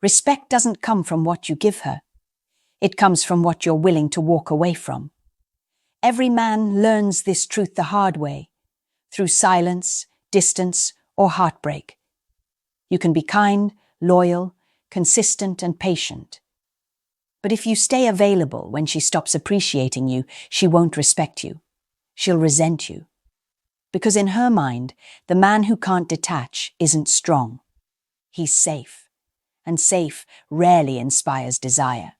Respect doesn't come from what you give her. It comes from what you're willing to walk away from. Every man learns this truth the hard way, through silence, distance, or heartbreak. You can be kind, loyal, consistent, and patient. But if you stay available when she stops appreciating you, she won't respect you. She'll resent you. Because in her mind, the man who can't detach isn't strong. He's safe. And safe rarely inspires desire.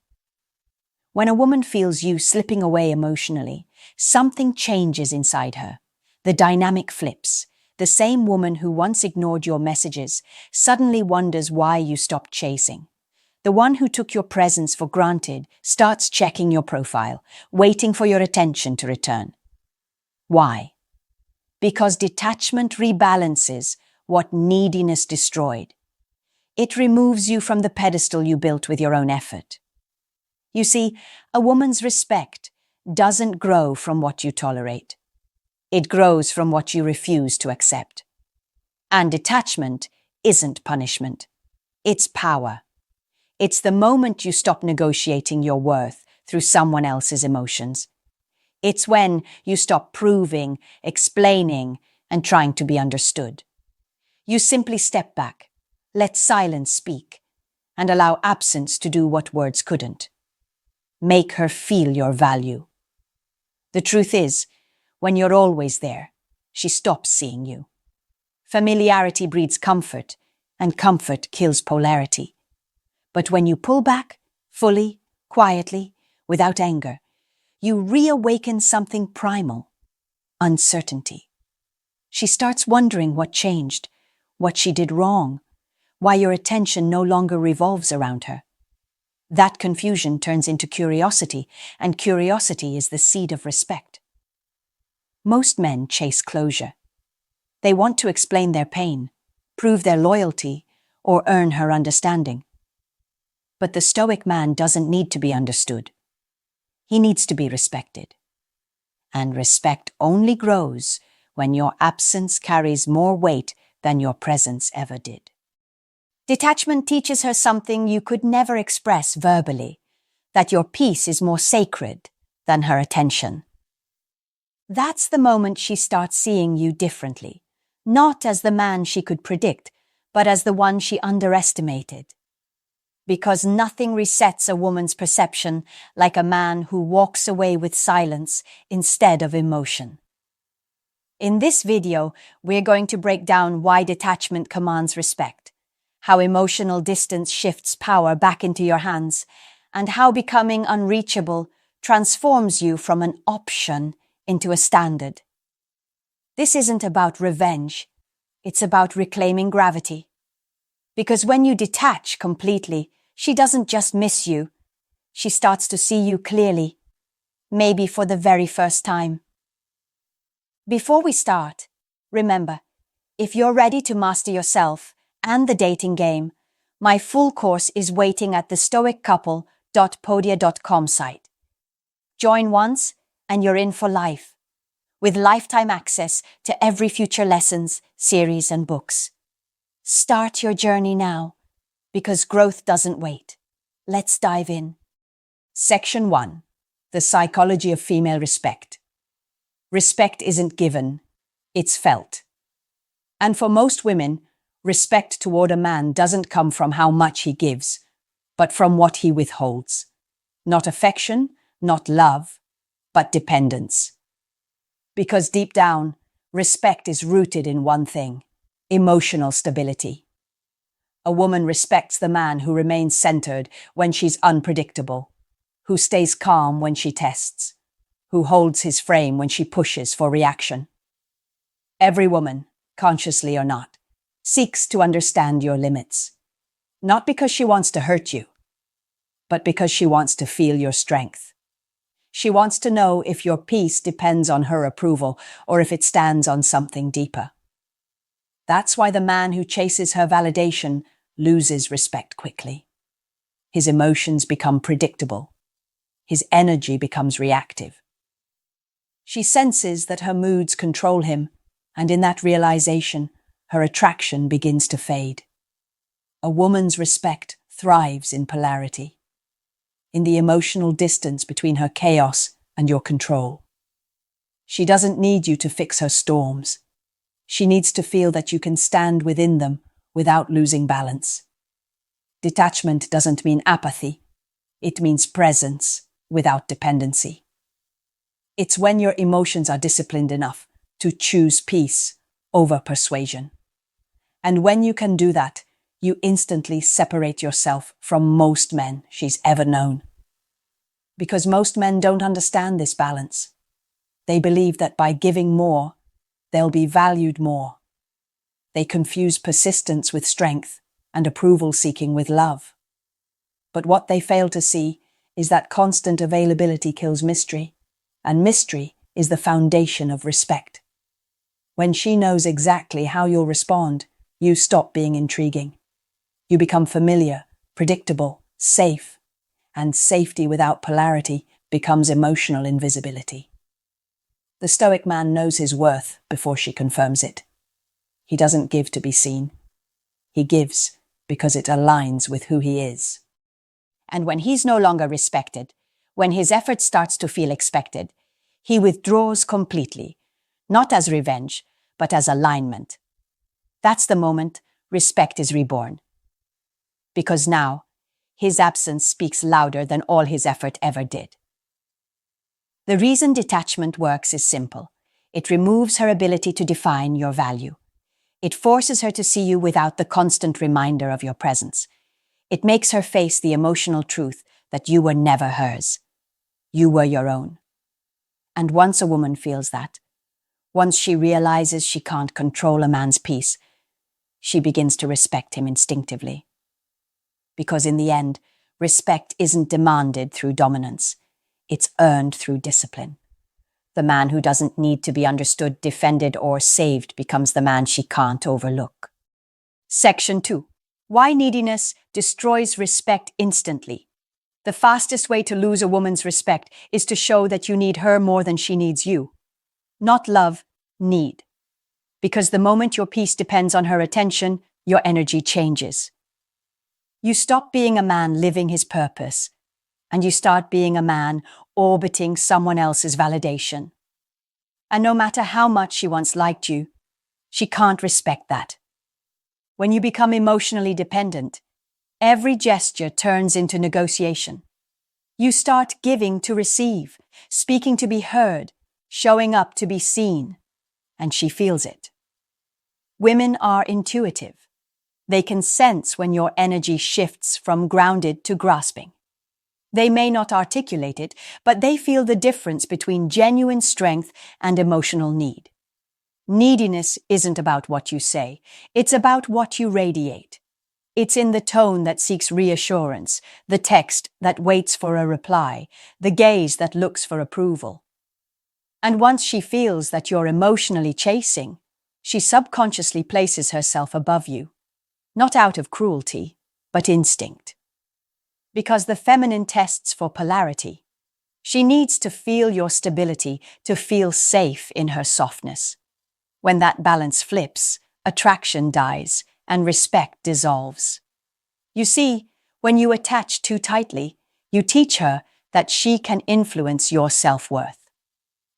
When a woman feels you slipping away emotionally, something changes inside her. The dynamic flips. The same woman who once ignored your messages suddenly wonders why you stopped chasing. The one who took your presence for granted starts checking your profile, waiting for your attention to return. Why? Because detachment rebalances what neediness destroyed. It removes you from the pedestal you built with your own effort. You see, a woman's respect doesn't grow from what you tolerate. It grows from what you refuse to accept. And detachment isn't punishment. It's power. It's the moment you stop negotiating your worth through someone else's emotions. It's when you stop proving, explaining, and trying to be understood. You simply step back, let silence speak, and allow absence to do what words couldn't. Make her feel your value. The truth is, when you're always there, she stops seeing you. Familiarity breeds comfort, and comfort kills polarity. But when you pull back, fully, quietly, without anger, you reawaken something primal, uncertainty. She starts wondering what changed, what she did wrong, why your attention no longer revolves around her. That confusion turns into curiosity, and curiosity is the seed of respect. Most men chase closure. They want to explain their pain, prove their loyalty, or earn her understanding. But the Stoic man doesn't need to be understood. He needs to be respected. And respect only grows when your absence carries more weight than your presence ever did. Detachment teaches her something you could never express verbally, that your peace is more sacred than her attention. That's the moment she starts seeing you differently, not as the man she could predict, but as the one she underestimated. Because nothing resets a woman's perception like a man who walks away with silence instead of emotion. In this video, we're going to break down why detachment commands respect, how emotional distance shifts power back into your hands, and how becoming unreachable transforms you from an option into a standard. This isn't about revenge, it's about reclaiming gravity. Because when you detach completely, she doesn't just miss you, she starts to see you clearly, maybe for the very first time. Before we start, remember, if you're ready to master yourself and the dating game, my full course is waiting at the stoiccouple.podia.com site. Join once and you're in for life, with lifetime access to every future lessons, series, and books. Start your journey now, because growth doesn't wait. Let's dive in. Section 1. The Psychology of Female Respect. Respect isn't given, it's felt. And for most women, respect toward a man doesn't come from how much he gives, but from what he withholds. Not affection, not love, but dependence. Because deep down, respect is rooted in one thing: emotional stability. A woman respects the man who remains centered when she's unpredictable, who stays calm when she tests, who holds his frame when she pushes for reaction. Every woman, consciously or not, seeks to understand your limits, not because she wants to hurt you, but because she wants to feel your strength. She wants to know if your peace depends on her approval or if it stands on something deeper. That's why the man who chases her validation loses respect quickly. His emotions become predictable. His energy becomes reactive. She senses that her moods control him, and in that realization, her attraction begins to fade. A woman's respect thrives in polarity, in the emotional distance between her chaos and your control. She doesn't need you to fix her storms. She needs to feel that you can stand within them without losing balance. Detachment doesn't mean apathy. It means presence without dependency. It's when your emotions are disciplined enough to choose peace over persuasion. And when you can do that, you instantly separate yourself from most men she's ever known. Because most men don't understand this balance. They believe that by giving more, they'll be valued more. They confuse persistence with strength and approval-seeking with love. But what they fail to see is that constant availability kills mystery, and mystery is the foundation of respect. When she knows exactly how you'll respond, you stop being intriguing. You become familiar, predictable, safe, and safety without polarity becomes emotional invisibility. The Stoic man knows his worth before she confirms it. He doesn't give to be seen. He gives because it aligns with who he is. And when he's no longer respected, when his effort starts to feel expected, he withdraws completely, not as revenge, but as alignment. That's the moment respect is reborn. Because now, his absence speaks louder than all his effort ever did. The reason detachment works is simple. It removes her ability to define your value. It forces her to see you without the constant reminder of your presence. It makes her face the emotional truth that you were never hers. You were your own. And once a woman feels that, once she realizes she can't control a man's peace, she begins to respect him instinctively. Because in the end, respect isn't demanded through dominance. It's earned through discipline. The man who doesn't need to be understood, defended, or saved becomes the man she can't overlook. Section 2. Why neediness destroys respect instantly. The fastest way to lose a woman's respect is to show that you need her more than she needs you. Not love, need. Because the moment your peace depends on her attention, your energy changes. You stop being a man living his purpose, and you start being a man orbiting someone else's validation. And no matter how much she once liked you, she can't respect that. When you become emotionally dependent, every gesture turns into negotiation. You start giving to receive, speaking to be heard, showing up to be seen, and she feels it. Women are intuitive. They can sense when your energy shifts from grounded to grasping. They may not articulate it, but they feel the difference between genuine strength and emotional need. Neediness isn't about what you say, it's about what you radiate. It's in the tone that seeks reassurance, the text that waits for a reply, the gaze that looks for approval. And once she feels that you're emotionally chasing, she subconsciously places herself above you, not out of cruelty, but instinct. Because the feminine tests for polarity. She needs to feel your stability, to feel safe in her softness. When that balance flips, attraction dies and respect dissolves. You see, when you attach too tightly, you teach her that she can influence your self-worth.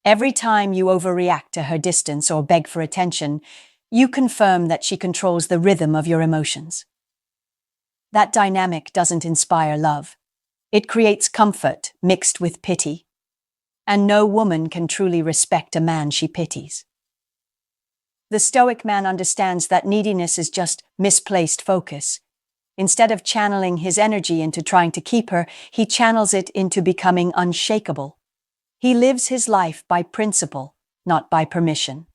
Every time you overreact to her distance or beg for attention, you confirm that she controls the rhythm of your emotions. That dynamic doesn't inspire love. It creates comfort mixed with pity. And no woman can truly respect a man she pities. The Stoic man understands that neediness is just misplaced focus. Instead of channeling his energy into trying to keep her, he channels it into becoming unshakable. He lives his life by principle, not by permission.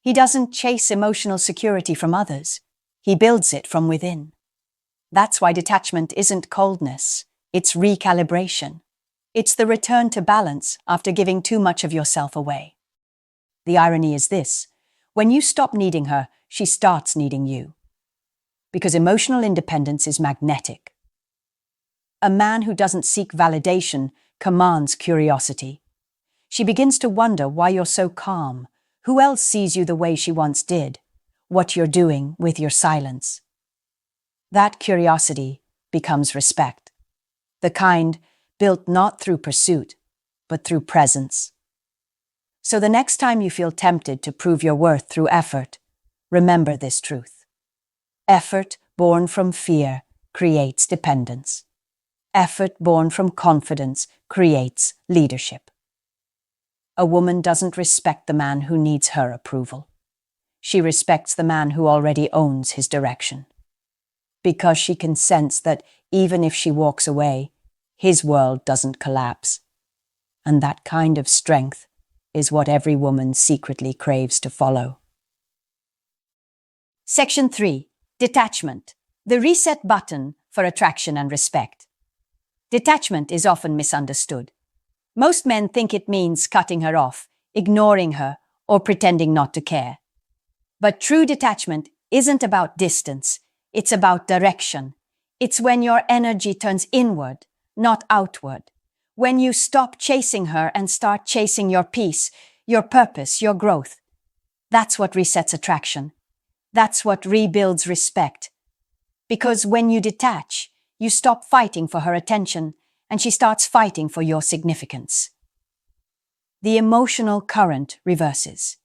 He doesn't chase emotional security from others. He builds it from within. That's why detachment isn't coldness, it's recalibration. It's the return to balance after giving too much of yourself away. The irony is this: when you stop needing her, she starts needing you. Because emotional independence is magnetic. A man who doesn't seek validation commands curiosity. She begins to wonder why you're so calm, who else sees you the way she once did, what you're doing with your silence. That curiosity becomes respect. The kind built not through pursuit, but through presence. So the next time you feel tempted to prove your worth through effort, remember this truth. Effort born from fear creates dependence. Effort born from confidence creates leadership. A woman doesn't respect the man who needs her approval. She respects the man who already owns his direction. Because she can sense that even if she walks away, his world doesn't collapse. And that kind of strength is what every woman secretly craves to follow. Section 3. Detachment. The reset button for attraction and respect. Detachment is often misunderstood. Most men think it means cutting her off, ignoring her, or pretending not to care. But true detachment isn't about distance, it's about direction. It's when your energy turns inward, not outward. When you stop chasing her and start chasing your peace, your purpose, your growth. That's what resets attraction. That's what rebuilds respect. Because when you detach, you stop fighting for her attention, and she starts fighting for your significance. The emotional current reverses.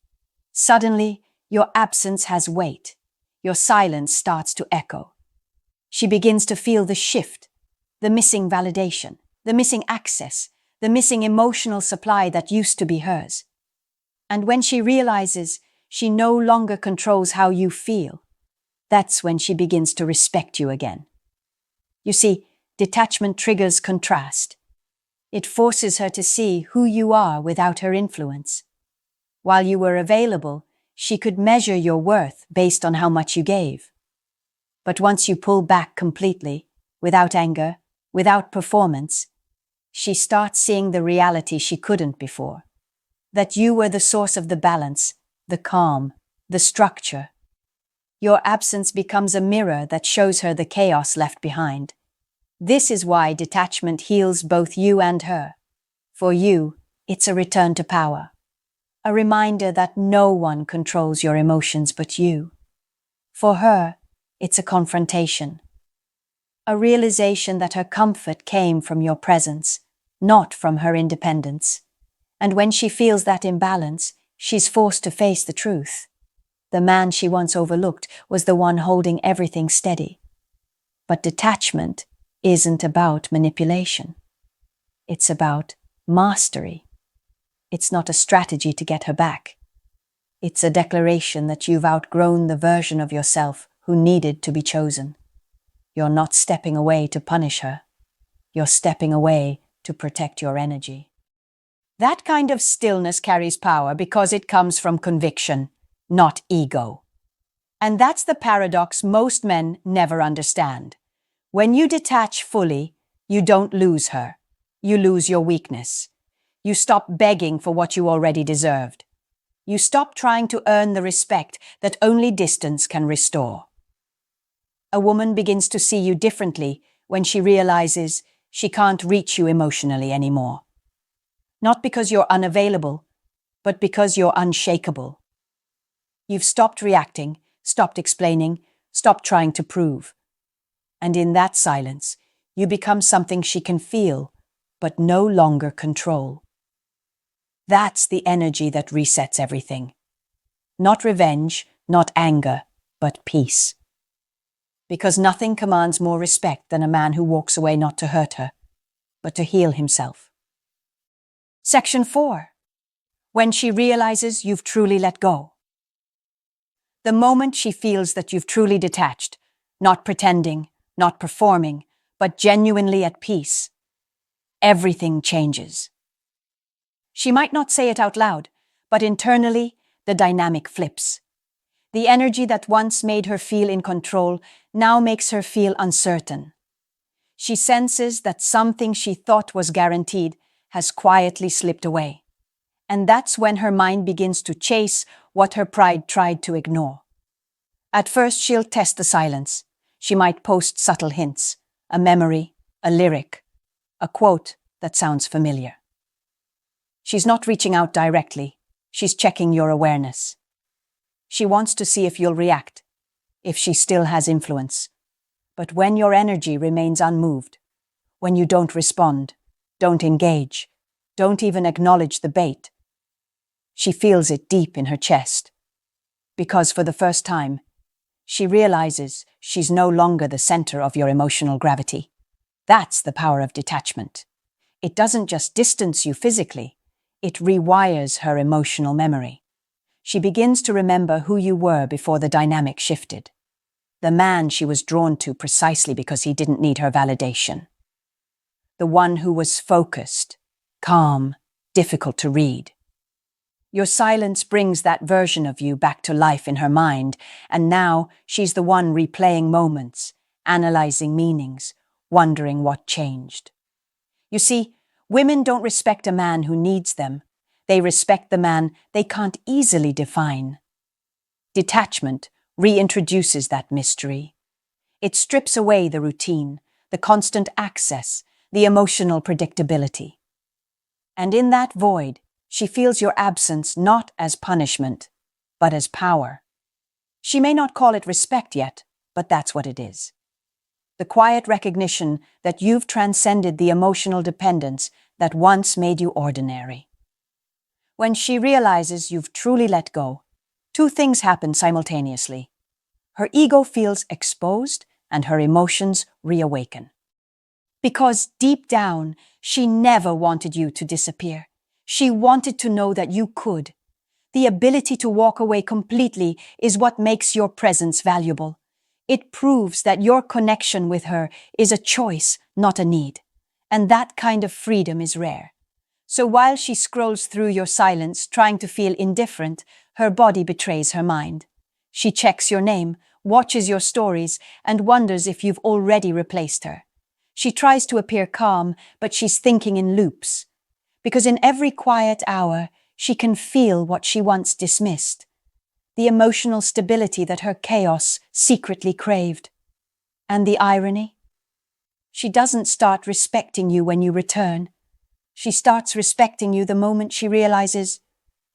Suddenly, your absence has weight. Your silence starts to echo. She begins to feel the shift, the missing validation, the missing access, the missing emotional supply that used to be hers. And when she realizes she no longer controls how you feel, that's when she begins to respect you again. You see, detachment triggers contrast. It forces her to see who you are without her influence. While you were available, she could measure your worth based on how much you gave. But once you pull back completely, without anger, without performance, she starts seeing the reality she couldn't before. That you were the source of the balance, the calm, the structure. Your absence becomes a mirror that shows her the chaos left behind. This is why detachment heals both you and her. For you, it's a return to power. A reminder that no one controls your emotions but you. For her, it's a confrontation. A realization that her comfort came from your presence, not from her independence. And when she feels that imbalance, she's forced to face the truth. The man she once overlooked was the one holding everything steady. But detachment isn't about manipulation. It's about mastery. It's not a strategy to get her back. It's a declaration that you've outgrown the version of yourself who needed to be chosen. You're not stepping away to punish her. You're stepping away to protect your energy. That kind of stillness carries power because it comes from conviction, not ego. And that's the paradox most men never understand. When you detach fully, you don't lose her. You lose your weakness. You stop begging for what you already deserved. You stop trying to earn the respect that only distance can restore. A woman begins to see you differently when she realizes she can't reach you emotionally anymore. Not because you're unavailable, but because you're unshakable. You've stopped reacting, stopped explaining, stopped trying to prove. And in that silence, you become something she can feel, but no longer control. That's the energy that resets everything. Not revenge, not anger, but peace. Because nothing commands more respect than a man who walks away not to hurt her, but to heal himself. Section 4. When she realizes you've truly let go. The moment she feels that you've truly detached, not pretending, not performing, but genuinely at peace, everything changes. She might not say it out loud, but internally, the dynamic flips. The energy that once made her feel in control now makes her feel uncertain. She senses that something she thought was guaranteed has quietly slipped away. And that's when her mind begins to chase what her pride tried to ignore. At first, she'll test the silence. She might post subtle hints, a memory, a lyric, a quote that sounds familiar. She's not reaching out directly. She's checking your awareness. She wants to see if you'll react, if she still has influence. But when your energy remains unmoved, when you don't respond, don't engage, don't even acknowledge the bait, she feels it deep in her chest. Because for the first time, she realizes she's no longer the center of your emotional gravity. That's the power of detachment. It doesn't just distance you physically, it rewires her emotional memory. She begins to remember who you were before the dynamic shifted. The man she was drawn to precisely because he didn't need her validation. The one who was focused, calm, difficult to read. Your silence brings that version of you back to life in her mind, and now she's the one replaying moments, analyzing meanings, wondering what changed. You see, women don't respect a man who needs them. They respect the man they can't easily define. Detachment reintroduces that mystery. It strips away the routine, the constant access, the emotional predictability. And in that void, she feels your absence not as punishment, but as power. She may not call it respect yet, but that's what it is. The quiet recognition that you've transcended the emotional dependence that once made you ordinary. When she realizes you've truly let go, two things happen simultaneously. Her ego feels exposed and her emotions reawaken. Because deep down, she never wanted you to disappear. She wanted to know that you could. The ability to walk away completely is what makes your presence valuable. It proves that your connection with her is a choice, not a need. And that kind of freedom is rare. So while she scrolls through your silence, trying to feel indifferent, her body betrays her mind. She checks your name, watches your stories, and wonders if you've already replaced her. She tries to appear calm, but she's thinking in loops. Because in every quiet hour, she can feel what she once dismissed. The emotional stability that her chaos secretly craved. And the irony? She doesn't start respecting you when you return. She starts respecting you the moment she realizes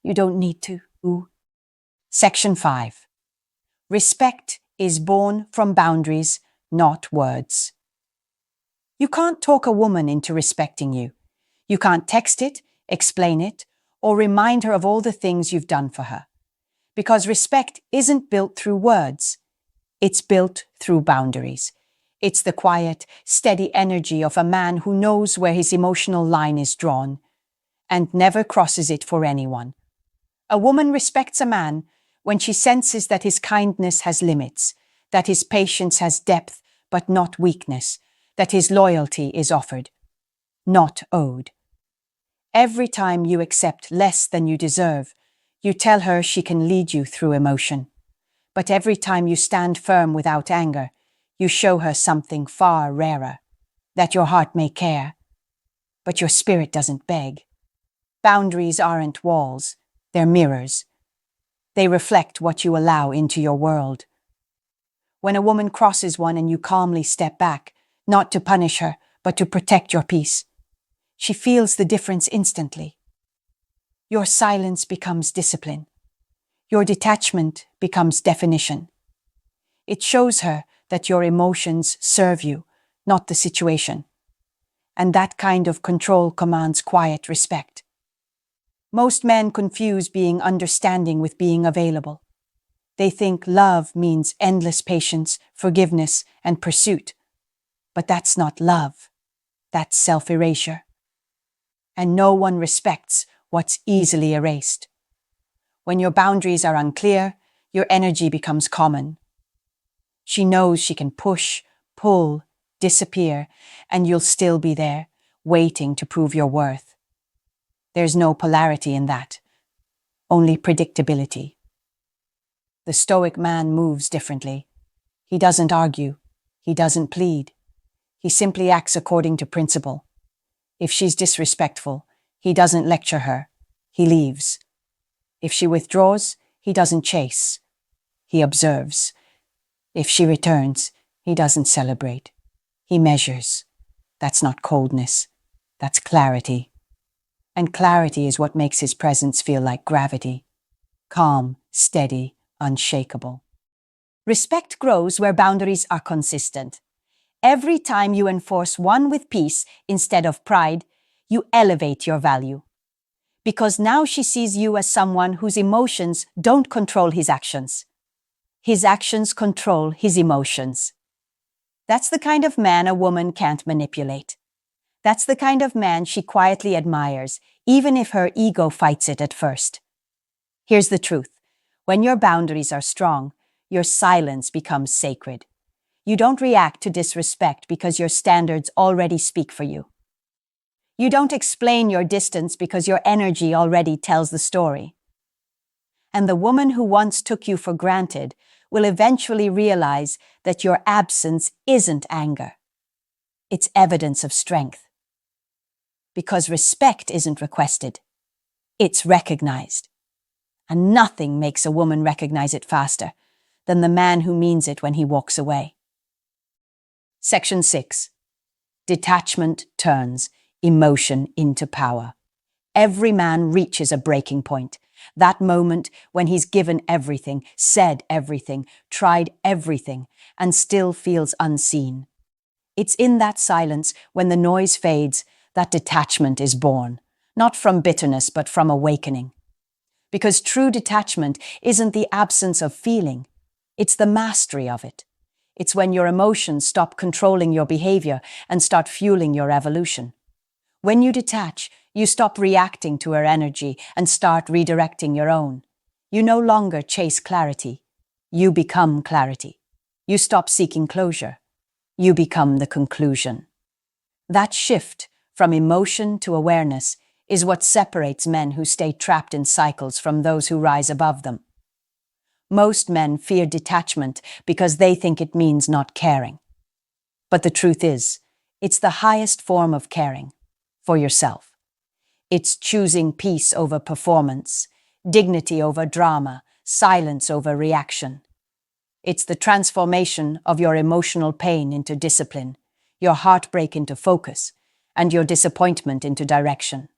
you don't need to. Section 5. Respect is born from boundaries, not words. You can't talk a woman into respecting you. You can't text it, explain it, or remind her of all the things you've done for her. Because respect isn't built through words. It's built through boundaries. It's the quiet, steady energy of a man who knows where his emotional line is drawn and never crosses it for anyone. A woman respects a man when she senses that his kindness has limits, that his patience has depth but not weakness, that his loyalty is offered, not owed. Every time you accept less than you deserve, you tell her she can lead you through emotion. But every time you stand firm without anger, you show her something far rarer, that your heart may care, but your spirit doesn't beg. Boundaries aren't walls, they're mirrors. They reflect what you allow into your world. When a woman crosses one and you calmly step back, not to punish her, but to protect your peace, she feels the difference instantly. Your silence becomes discipline. Your detachment becomes definition. It shows her that your emotions serve you, not the situation. And that kind of control commands quiet respect. Most men confuse being understanding with being available. They think love means endless patience, forgiveness, and pursuit. But that's not love. That's self-erasure. And no one respects what's easily erased. When your boundaries are unclear, your energy becomes common. She knows she can push, pull, disappear, and you'll still be there, waiting to prove your worth. There's no polarity in that, only predictability. The Stoic man moves differently. He doesn't argue. He doesn't plead. He simply acts according to principle. If she's disrespectful, he doesn't lecture her. He leaves. If she withdraws, he doesn't chase. He observes. If she returns, he doesn't celebrate. He measures. That's not coldness. That's clarity. And clarity is what makes his presence feel like gravity. Calm, steady, unshakable. Respect grows where boundaries are consistent. Every time you enforce one with peace instead of pride, you elevate your value. Because now she sees you as someone whose emotions don't control his actions. His actions control his emotions. That's the kind of man a woman can't manipulate. That's the kind of man she quietly admires, even if her ego fights it at first. Here's the truth. When your boundaries are strong, your silence becomes sacred. You don't react to disrespect because your standards already speak for you. You don't explain your distance because your energy already tells the story. And the woman who once took you for granted will eventually realize that your absence isn't anger. It's evidence of strength. Because respect isn't requested. It's recognized. And nothing makes a woman recognize it faster than the man who means it when he walks away. Section 6. Detachment turns emotion into power. Every man reaches a breaking point. That moment when he's given everything, said everything, tried everything, and still feels unseen. It's in that silence, when the noise fades, that detachment is born, not from bitterness but from awakening. Because true detachment isn't the absence of feeling, it's the mastery of it. It's when your emotions stop controlling your behavior and start fueling your evolution. When you detach, you stop reacting to her energy and start redirecting your own. You no longer chase clarity. You become clarity. You stop seeking closure. You become the conclusion. That shift from emotion to awareness is what separates men who stay trapped in cycles from those who rise above them. Most men fear detachment because they think it means not caring. But the truth is, it's the highest form of caring for yourself. It's choosing peace over performance, dignity over drama, silence over reaction. It's the transformation of your emotional pain into discipline, your heartbreak into focus, and your disappointment into direction.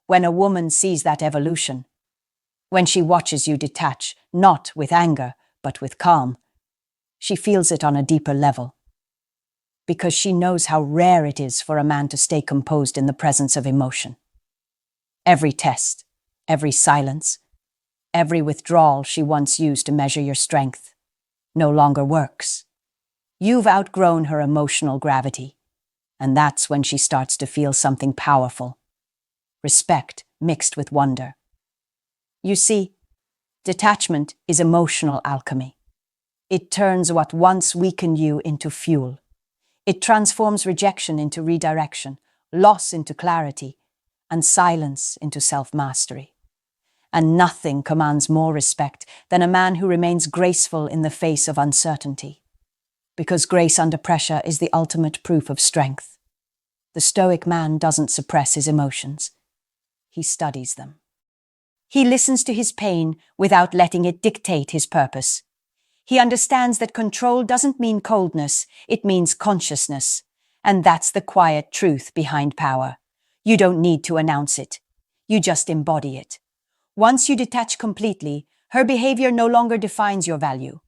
When a woman sees that evolution, when she watches you detach, not with anger, but with calm, she feels it on a deeper level. Because she knows how rare it is for a man to stay composed in the presence of emotion. Every test, every silence, every withdrawal she once used to measure your strength no longer works. You've outgrown her emotional gravity, and that's when she starts to feel something powerful. Respect mixed with wonder. You see, detachment is emotional alchemy. It turns what once weakened you into fuel. It transforms rejection into redirection, loss into clarity, and silence into self-mastery. And nothing commands more respect than a man who remains graceful in the face of uncertainty. Because grace under pressure is the ultimate proof of strength. The Stoic man doesn't suppress his emotions. He studies them. He listens to his pain without letting it dictate his purpose. He understands that control doesn't mean coldness, it means consciousness. And that's the quiet truth behind power. You don't need to announce it. You just embody it. Once you detach completely, her behavior no longer defines your value.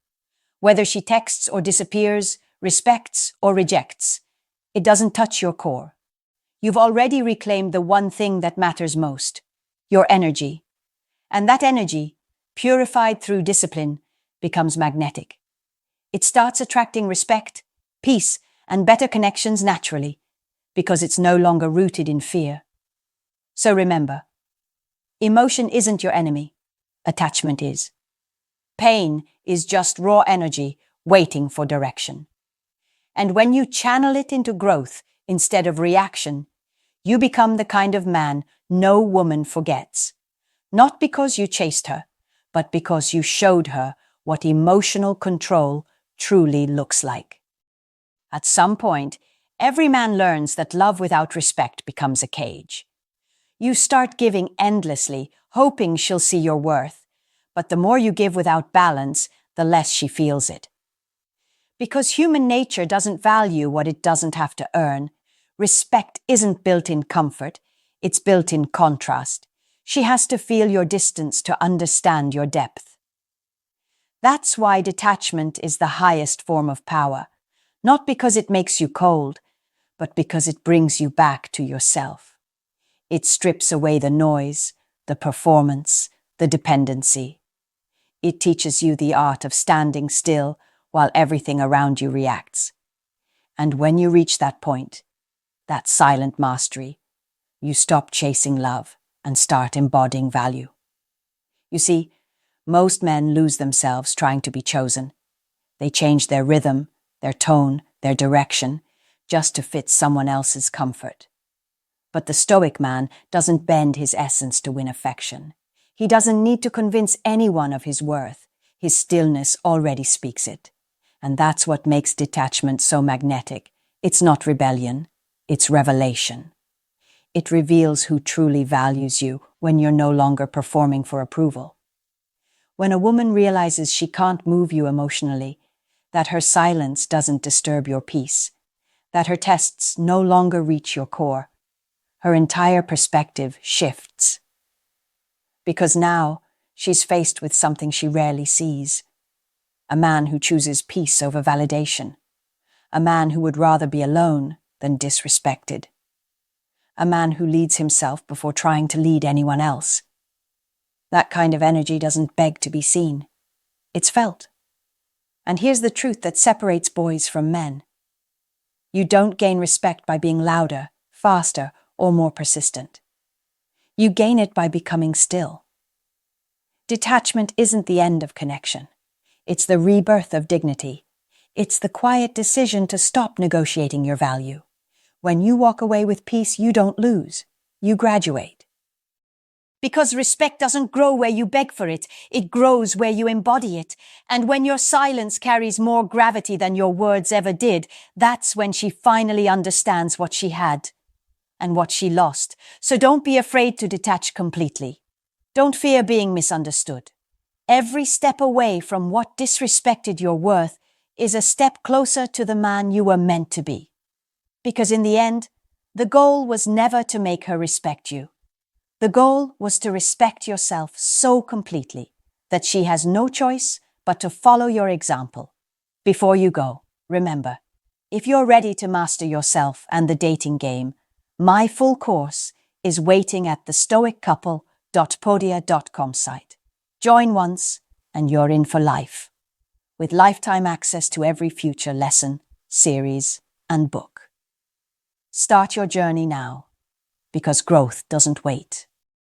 Whether she texts or disappears, respects or rejects, it doesn't touch your core. You've already reclaimed the one thing that matters most, your energy. And that energy, purified through discipline, becomes magnetic. It starts attracting respect, peace, and better connections naturally, because it's no longer rooted in fear. So remember, emotion isn't your enemy, attachment is. Pain is just raw energy waiting for direction. And when you channel it into growth instead of reaction, you become the kind of man no woman forgets. Not because you chased her, but because you showed her what emotional control truly looks like. At some point, every man learns that love without respect becomes a cage. You start giving endlessly, hoping she'll see your worth, but the more you give without balance, the less she feels it. Because human nature doesn't value what it doesn't have to earn, respect isn't built in comfort, it's built in contrast. She has to feel your distance to understand your depth. That's why detachment is the highest form of power, Not because it makes you cold, but because it brings you back to yourself. It strips away the noise, the performance, the dependency. It teaches you the art of standing still while everything around you reacts. And when you reach that point, that silent mastery, you stop chasing love and start embodying value. You see, most men lose themselves trying to be chosen. They change their rhythm, their tone, their direction, just to fit someone else's comfort. But the Stoic man doesn't bend his essence to win affection. He doesn't need to convince anyone of his worth. His stillness already speaks it. And that's what makes detachment so magnetic. It's not rebellion, it's revelation. It reveals who truly values you when you're no longer performing for approval. When a woman realizes she can't move you emotionally, that her silence doesn't disturb your peace, that her tests no longer reach your core, her entire perspective shifts. Because now she's faced with something she rarely sees. A man who chooses peace over validation. A man who would rather be alone than disrespected. A man who leads himself before trying to lead anyone else. That kind of energy doesn't beg to be seen. It's felt. And here's the truth that separates boys from men. You don't gain respect by being louder, faster, or more persistent. You gain it by becoming still. Detachment isn't the end of connection. It's the rebirth of dignity. It's the quiet decision to stop negotiating your value. When you walk away with peace, you don't lose. You graduate. Because respect doesn't grow where you beg for it, it grows where you embody it. And when your silence carries more gravity than your words ever did, that's when she finally understands what she had and what she lost. So don't be afraid to detach completely. Don't fear being misunderstood. Every step away from what disrespected your worth is a step closer to the man you were meant to be. Because in the end, the goal was never to make her respect you. The goal was to respect yourself so completely that she has no choice but to follow your example. Before you go, remember, if you're ready to master yourself and the dating game, my full course is waiting at the stoiccouple.podia.com site. Join once and you're in for life, with lifetime access to every future lesson, series, and book. Start your journey now, because growth doesn't wait.